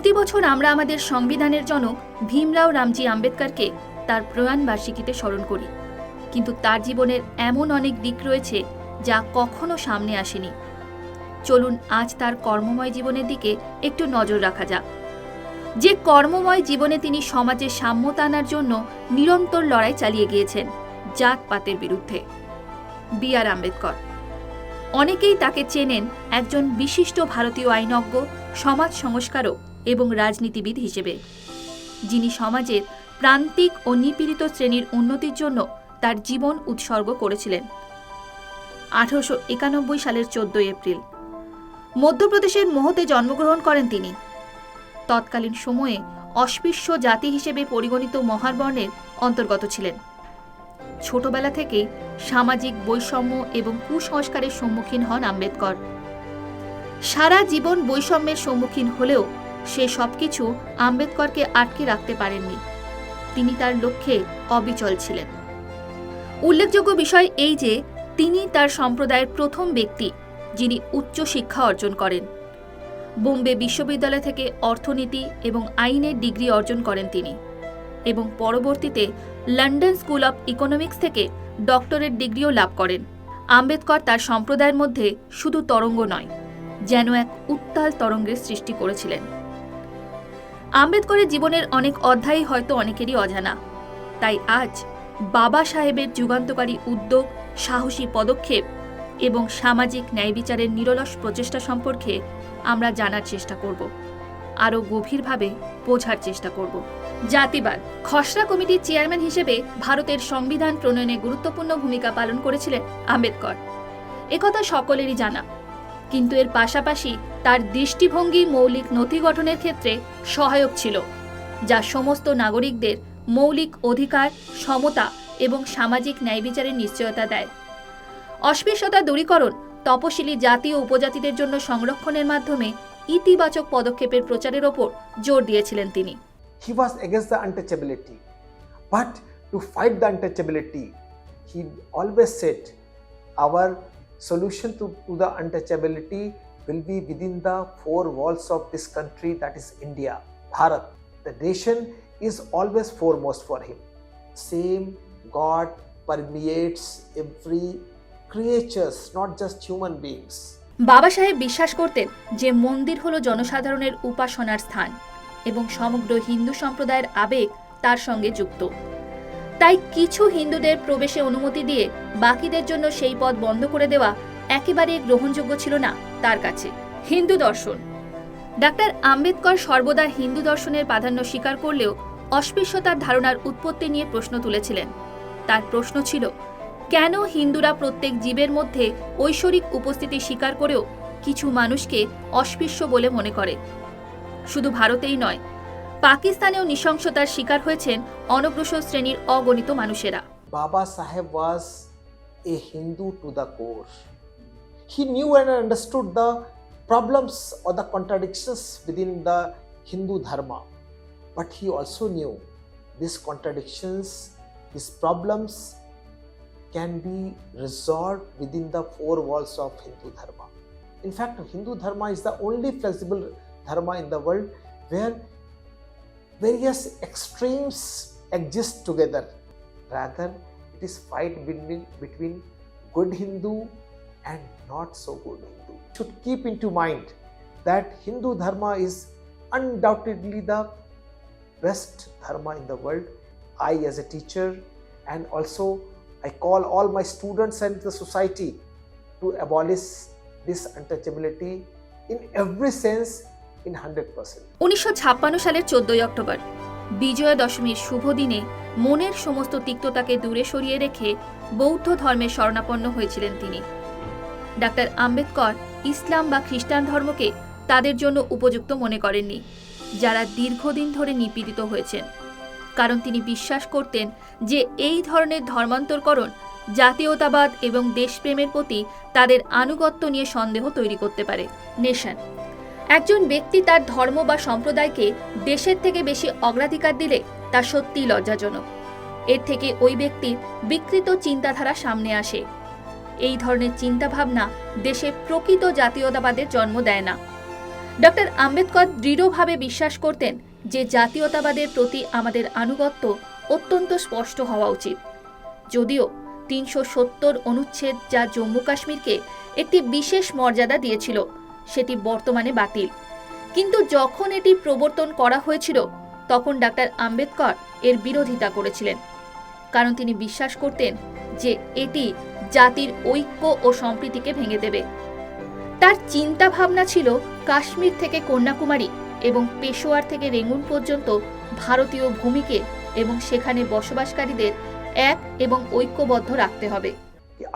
প্রতি বছর আমরা আমাদের সংবিধানের জনক ভীমরাও রামজি আম্বেদকরকে তার প্রয়াণ বার্ষিকীতে স্মরণ করি, কিন্তু তার জীবনের এমন অনেক দিক রয়েছে যা কখনো সামনে আসেনি। চলুন আজ তার কর্মময় জীবনের দিকে একটু নজর রাখা যাক। যে কর্মময় জীবনে তিনি সমাজে সাম্যতা আনার জন্য নিরন্তর লড়াই চালিয়ে গিয়েছেন জাতপাতের বিরুদ্ধে। বি.আর. আম্বেদকর। অনেকেই তাকে চেনেন একজন বিশিষ্ট ভারতীয় আইনজ্ঞ, সমাজ সংস্কারক এবং রাজনীতিবিদ হিসেবে, যিনি সমাজের প্রান্তিক ও নিপীড়িত শ্রেণীর উন্নতির জন্য তার জীবন উৎসর্গ করেছিলেন। 1891 সালের 14 এপ্রিল মধ্যপ্রদেশের মহোতে জন্মগ্রহণ করেন তিনি। তৎকালীন সময়ে অস্পৃশ্য জাতি হিসেবে পরিগণিত মহার বর্ণের অন্তর্গত ছিলেন। ছোটবেলা থেকে সামাজিক বৈষম্য এবং কুসংস্কারের সম্মুখীন হন আম্বেদকর। সারা জীবন বৈষম্যের সম্মুখীন হলেও সে সবকিছু আম্বেদকরকে আটকে রাখতে পারেননি। তিনি তার লক্ষ্যে অবিচল ছিলেন। উল্লেখযোগ্য বিষয় এই যে তিনি তার সম্প্রদায়ের প্রথম ব্যক্তি যিনি উচ্চ শিক্ষা অর্জন করেন। বোম্বে বিশ্ববিদ্যালয় থেকে অর্থনীতি এবং আইনের ডিগ্রি অর্জন করেন তিনি, এবং পরবর্তীতে লন্ডন স্কুল অব ইকোনমিক্স থেকে ডক্টরেট ডিগ্রিও লাভ করেন। আম্বেদকর তার সম্প্রদায়ের মধ্যে শুধু তরঙ্গ নয়, যেন এক উত্তাল তরঙ্গের সৃষ্টি করেছিলেন। আম্বেদকরের জীবনের অনেক অধ্যায়ই হয়তো অনেকেরই অজানা, তাই আজ বাবা সাহেবের যুগান্তকারী উদ্যোগ, সাহসী পদক্ষেপ এবং সামাজিক ন্যায় বিচারের নিরলস প্রচেষ্টা সম্পর্কে আমরা জানার চেষ্টা করব, আরও গভীরভাবে বোঝার চেষ্টা করব। জাতিবাদ। খসড়া কমিটির চেয়ারম্যান হিসেবে ভারতের সংবিধান প্রণয়নে গুরুত্বপূর্ণ ভূমিকা পালন করেছিলেন আম্বেদকর, একথা সকলেরই জানা। কিন্তু এর পাশাপাশি তার দৃষ্টিভঙ্গি মৌলিক নথি গঠনের ক্ষেত্রে সহায়ক ছিল, যা সমস্ত নাগরিকদের মৌলিক অধিকার, সমতা এবং সামাজিক ন্যায় বিচারের নিশ্চয়তা দেয়। অস্পৃশ্যতা দূরীকরণ, তপশিলি জাতি ও উপজাতিদের জন্য সংরক্ষণের মাধ্যমে ইতিবাচক পদক্ষেপের প্রচারের ওপর জোর দিয়েছিলেন তিনি। He was against the untouchability, but to fight the untouchability, he always said, our solution to the untouchability will be within the four walls of this country, that is India, Bharat. The nation is always foremost for him. Same God permeates every creatures, not just human beings. বাবা সাহেব বিশ্বাস করতেন যে মন্দির হলো জনসাধারণের উপাসনার স্থান এবং সমগ্র হিন্দু সম্প্রদায়ের আবেগ তার সঙ্গে যুক্ত। তাই কিছু হিন্দুদের প্রবেশে অনুমতি দিয়ে বাকিদের জন্য সেই পথ বন্ধ করে দেওয়া একেবারে গ্রহণযোগ্য ছিল না তার কাছে। হিন্দু দর্শন। ডাক্তার আম্বেদকর সর্বদা হিন্দু দর্শনের প্রাধান্য স্বীকার করলেও অস্পৃশ্যতার ধারণার উৎপত্তি নিয়ে প্রশ্ন তুলেছিলেন। তার প্রশ্ন ছিল, কেন হিন্দুরা প্রত্যেক জীবের মধ্যে ঐশ্বরিক উপস্থিতি স্বীকার করেও কিছু মানুষকে অস্পৃশ্য বলে মনে করে? শুধু ভারতেই নয়, পাকিস্তানেও নৃশংসতার শিকার হয়েছেন অনগ্রসর শ্রেণীর অগণিত মানুষেরা। Baba Saheb was a Hindu to the core. He knew and understood the problems or the contradictions within the Hindu dharma, but he also knew these contradictions, these problems can be resolved within the four walls of Hindu dharma. In fact, Hindu dharma is the only flexible dharma in the world where various extremes exist together. Rather, it is fight between good Hindu and not so good Hindu. You should keep into mind that Hindu dharma is undoubtedly the best dharma in the world. I, as a teacher, and also I call all my students and the society to abolish this untouchability in every sense in 100%. 1956 সালের 14 October Bijoya দশমীর শুভ দিনে মনের সমস্ত তিক্ততাকে দূরে সরিয়ে রেখে বৌদ্ধ ধর্মে শরণাপন্ন হয়েছিলেন তিনি। ডাক্তার আম্বেদকর ইসলাম বা খ্রিস্টান ধর্মকে তাদের জন্য উপযুক্ত মনে করেননি যারা দীর্ঘদিন ধরে নিপীড়িত হয়েছেন, কারণ তিনি বিশ্বাস করতেন যে এই ধরনের ধর্মান্তরকরণ জাতীয়তাবাদ এবং দেশপ্রেমের প্রতি তাদের আনুগত্য নিয়ে সন্দেহ তৈরি করতে পারে। নেশন। একজন ব্যক্তি তার ধর্ম বা সম্প্রদায়কে দেশের থেকে বেশি অগ্রাধিকার দিলে তা সত্যিই লজ্জাজনক। এর থেকে ওই ব্যক্তির বিকৃত চিন্তাধারা সামনে আসে। এই ধরনের চিন্তাভাবনা দেশে প্রকৃত জাতীয়তাবাদের জন্ম দেয় না। ডক্টর আম্বেদকর দৃঢ়ভাবে বিশ্বাস করতেন যে জাতীয়তাবাদের প্রতি আমাদের আনুগত্য অত্যন্ত স্পষ্ট হওয়া উচিত। যদিও ৩৭০ অনুচ্ছেদ যা জম্মু কাশ্মীরকে একটি বিশেষ মর্যাদা দিয়েছিল সেটি বর্তমানে বাতিল, কিন্তু যখন এটি প্রবর্তন করা হয়েছিল তখন ডক্টর আম্বেদকর এর বিরোধিতা করেছিলেন, কারণ তিনি বিশ্বাস করতেন যে এটি জাতির ঐক্য ও সম্প্রীতিকে ভেঙে দেবে। তার চিন্তা ভাবনা ছিল কাশ্মীর থেকে কন্যাকুমারী এবং পেশোয়ার থেকে রেঙ্গুন পর্যন্ত ভারতীয় ভূমিকে এবং সেখানে বসবাসকারীদের এক এবং ঐক্যবদ্ধ রাখতে হবে।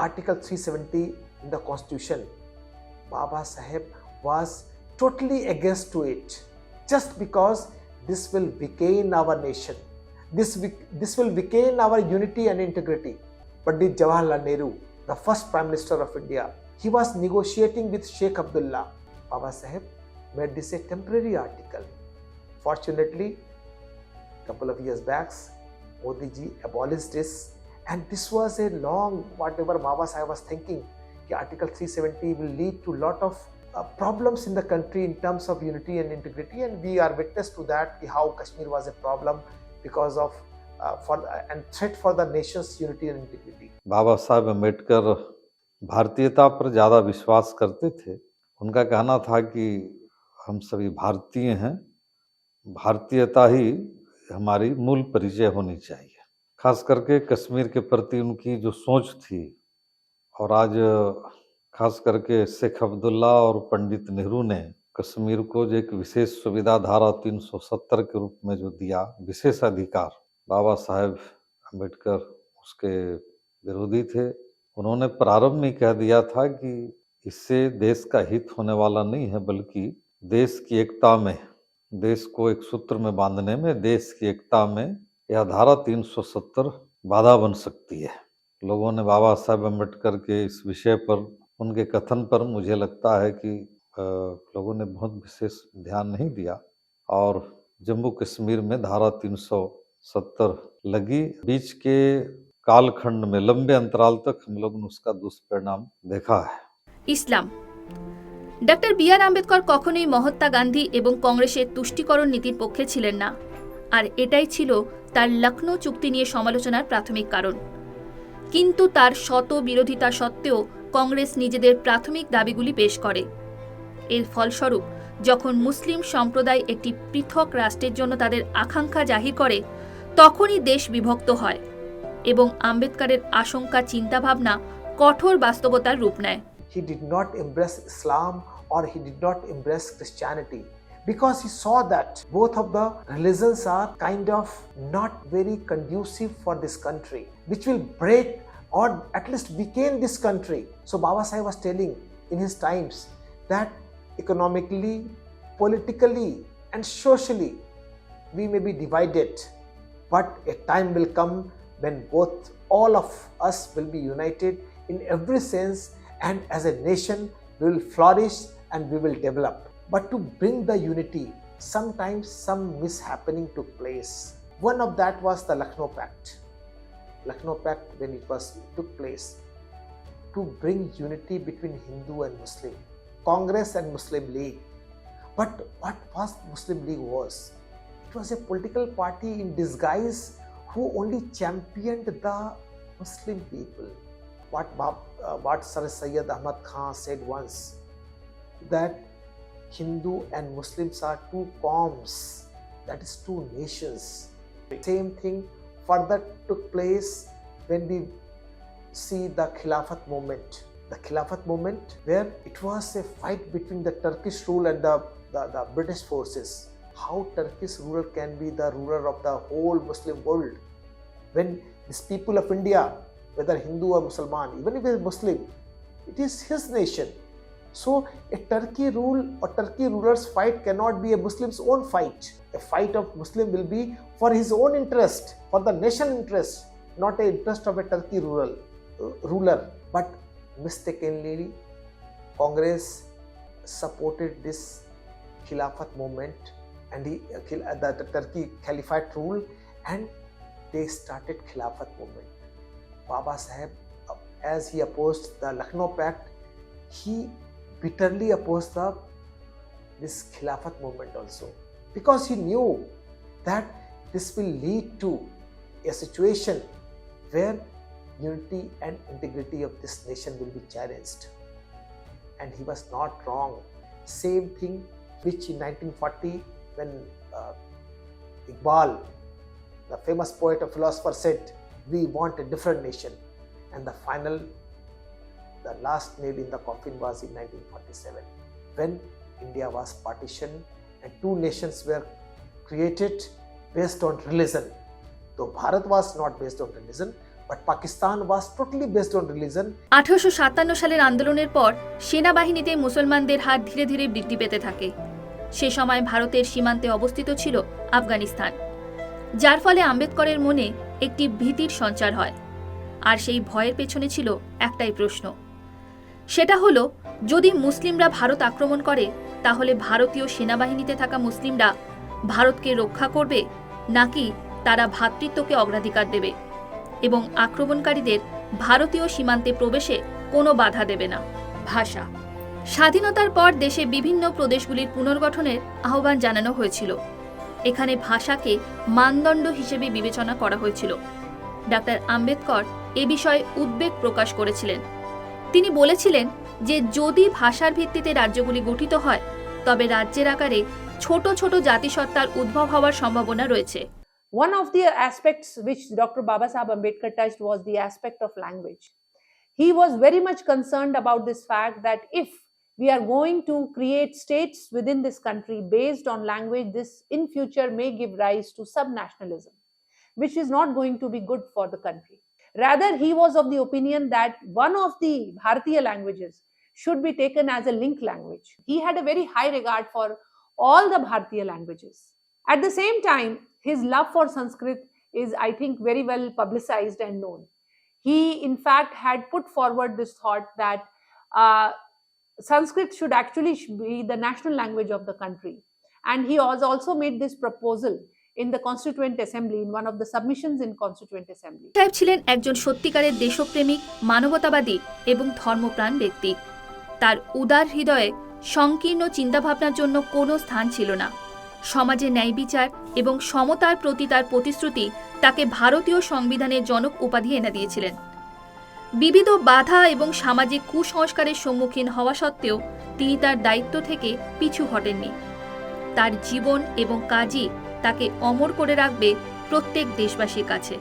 Article 370 in the Constitution, Baba Saheb was totally against to it, just because this will weaken our nation. This will weaken our unity and integrity. Pandit Jawaharlal Nehru, the first Prime Minister of India, he was negotiating with Sheikh Abdullah. Baba Saheb made this a temporary article. Fortunately, a couple of years back, Modi ji abolished this, and this was a long, whatever Baba Saheb was thinking, that Article 370 will lead to a lot of problems in the country in terms of unity and integrity, and we are witness to that, how Kashmir was a problem because of and threat for the nation's unity and integrity. बाबा साहब अम्बेडकर भारतीयता पर ज़्यादा विश्वास करते थे। उनका कहना था कि हम सभी भारतीय हैं, भारतीयता ही हमारी मूल परिचय होनी चाहिए। खास करके कश्मीर के प्रति उनकी जो सोच थी, और आज खास करके शेख अब्दुल्ला और पंडित नेहरू ने कश्मीर को जो एक विशेष सुविधा धारा 370 के रूप में जो दिया विशेष अधिकार, बाबा साहेब अम्बेडकर उसके विरोधी थे। उन्होंने प्रारंभ में कह दिया था कि इससे देश का हित होने वाला नहीं है, बल्कि देश की एकता में, देश को एक सूत्र में बांधने में, देश की एकता में यह धारा 370 बाधा बन सकती है। लोगों ने बाबा साहेब अम्बेडकर के इस विषय पर, उनके कथन पर मुझे लगता है कि लोगों ने बहुत विशेष ध्यान नहीं दिया, और जम्मू कश्मीर में धारा 370 लगी। बीच के कालखंड में लंबे अंतराल तक हम लोगों ने उसका दुष्परिणाम देखा है। ইসলাম। Doctor B.R.. আম্বেদকর কখনোই মহাত্মা গান্ধী এবং কংগ্রেসের তুষ্টিকরণ নীতির পক্ষে ছিলেন না, আর এটাই ছিল তার লখনৌ চুক্তি নিয়ে সমালোচনার প্রাথমিক কারণ। কিন্তু তার শত বিরোধিতা সত্ত্বেও কংগ্রেস নিজেদের প্রাথমিক দাবিগুলি পেশ করে। এর ফলস্বরূপ যখন মুসলিম সম্প্রদায় একটি পৃথক রাষ্ট্রের জন্য তাদের আকাঙ্ক্ষা জাহির করে, তখনই দেশ বিভক্ত হয় এবং আম্বেদকরের আশঙ্কা চিন্তাভাবনা কঠোর বাস্তবতার রূপ নেয়। He did not embrace Islam or he did not embrace Christianity because he saw that both of the religions are kind of not very conducive for this country, which will break or at least weaken this country. So Baba Sahib was telling in his times that economically, politically and socially we may be divided, but a time will come when all of us will be united in every sense, and as a nation we will flourish and we will develop. But to bring the unity, sometimes some mishappening took place. One of that was the Lucknow Pact. Lucknow Pact, when it took place, to bring unity between Hindu and Muslim, Congress and Muslim League. But what was Muslim League was? It was a political party in disguise who only championed the Muslim people. What Sir Syed Ahmad Khan said once, that Hindu and Muslims are two coms, that is two nations. Same thing further took place when we see the Khilafat movement. The Khilafat movement, where it was a fight between the Turkish rule and the British forces. How Turkish ruler can be the ruler of the whole Muslim world, when these people of India, whether Hindu or Musliman, even if he is Muslim, it is his nation. So a Turkey rule or Turkey ruler's fight cannot be a Muslim's own fight. A fight of Muslim will be for his own interest, for the nation interest, not a interest of a Turkey ruler. But mistakenly, Congress supported this Khilafat movement and the Turkey Caliphate rule, and they started Khilafat movement. Baba Saheb, as he opposed the Lucknow Pact, he bitterly opposed the this Khilafat movement also, because he knew that this will lead to a situation where unity and integrity of this nation will be challenged. And he was not wrong. Same thing which in 1940 when Iqbal, the famous poet or philosopher, said, we want a different nation. And the last nail in the coffin was in 1947, when India was partitioned and two nations were created based on religion. Though Bharat was not based on religion, but Pakistan was totally based on religion. 1857 সালের আন্দোলনের পর সেনাবাহিনীতে মুসলমানদের হার ধীরে ধীরে বৃদ্ধি পেতে থাকে। সে সময় ভারতের সীমান্তে অবস্থিত ছিল আফগানিস্তান, যার ফলে আম্বেদকরের মনে একটি ভীতির সঞ্চার হয়। আর সেই ভয়ের পেছনে ছিল একটাই প্রশ্ন, সেটা হলো যদি মুসলিমরা ভারত আক্রমণ করে তাহলে ভারতীয় সেনাবাহিনীতে থাকা মুসলিমরা ভারতকে রক্ষা করবে নাকি তারা ভ্রাতৃত্বকে অগ্রাধিকার দেবে এবং আক্রমণকারীদের ভারতীয় সীমান্তে প্রবেশে কোনো বাধা দেবে না। ভাষা। স্বাধীনতার পর দেশে বিভিন্ন প্রদেশগুলির পুনর্গঠনের আহ্বান জানানো হয়েছিল। এখানে ভাষাকে মানদণ্ড হিসেবে বিবেচনা করা হয়েছিল। ডাক্তার আম্বেদকর এ বিষয়ে উদ্বেগ প্রকাশ করেছিলেন। তিনি বলেছিলেন যে যদি ভাষার ভিত্তিতে রাজ্যগুলি গঠিত হয় তবে রাজ্যের আকারে ছোট ছোট জাতিসত্তার উদ্ভব হওয়ার সম্ভাবনা রয়েছে। One of the aspects which Dr. Babasaheb Ambedkar touched was the aspect of language. He was very much concerned about this fact that if we are going to create states within this country based on language, this in future may give rise to subnationalism, which is not going to be good for the country. Rather, he was of the opinion that one of the Bharatiya languages should be taken as a link language. He had a very high regard for all the Bharatiya languages. At the same time, his love for Sanskrit is, I think, very well publicized and known. He, in fact, had put forward this thought that Sanskrit should actually be the national language of the country. And he has also made this proposal in the Constituent Assembly, in one of the submissions in Constituent Assembly. সাহেব ছিলেন একজন সত্যিকারের দেশপ্রেমিক, মানবতাবাদী এবং ধর্মপ্রাণ ব্যক্তি। তার উদার হৃদয়ে সংকীর্ণ চিন্তাভাবনার জন্য কোনো স্থান ছিল না। সমাজে ন্যায় বিচার এবং সমতার প্রতি তার প্রতিশ্রুতি তাকে ভারতীয় সংবিধানের জনক উপাধি এনে দিয়েছিলেন। বিবিধ বাধা এবং সামাজিক কুসংস্কারের সম্মুখীন হওয়া সত্ত্বেও তিনি তার দায়িত্ব থেকে পিছু হটেননি। তার জীবন এবং কাজই তাকে অমর করে রাখবে প্রত্যেক দেশবাসীর কাছে।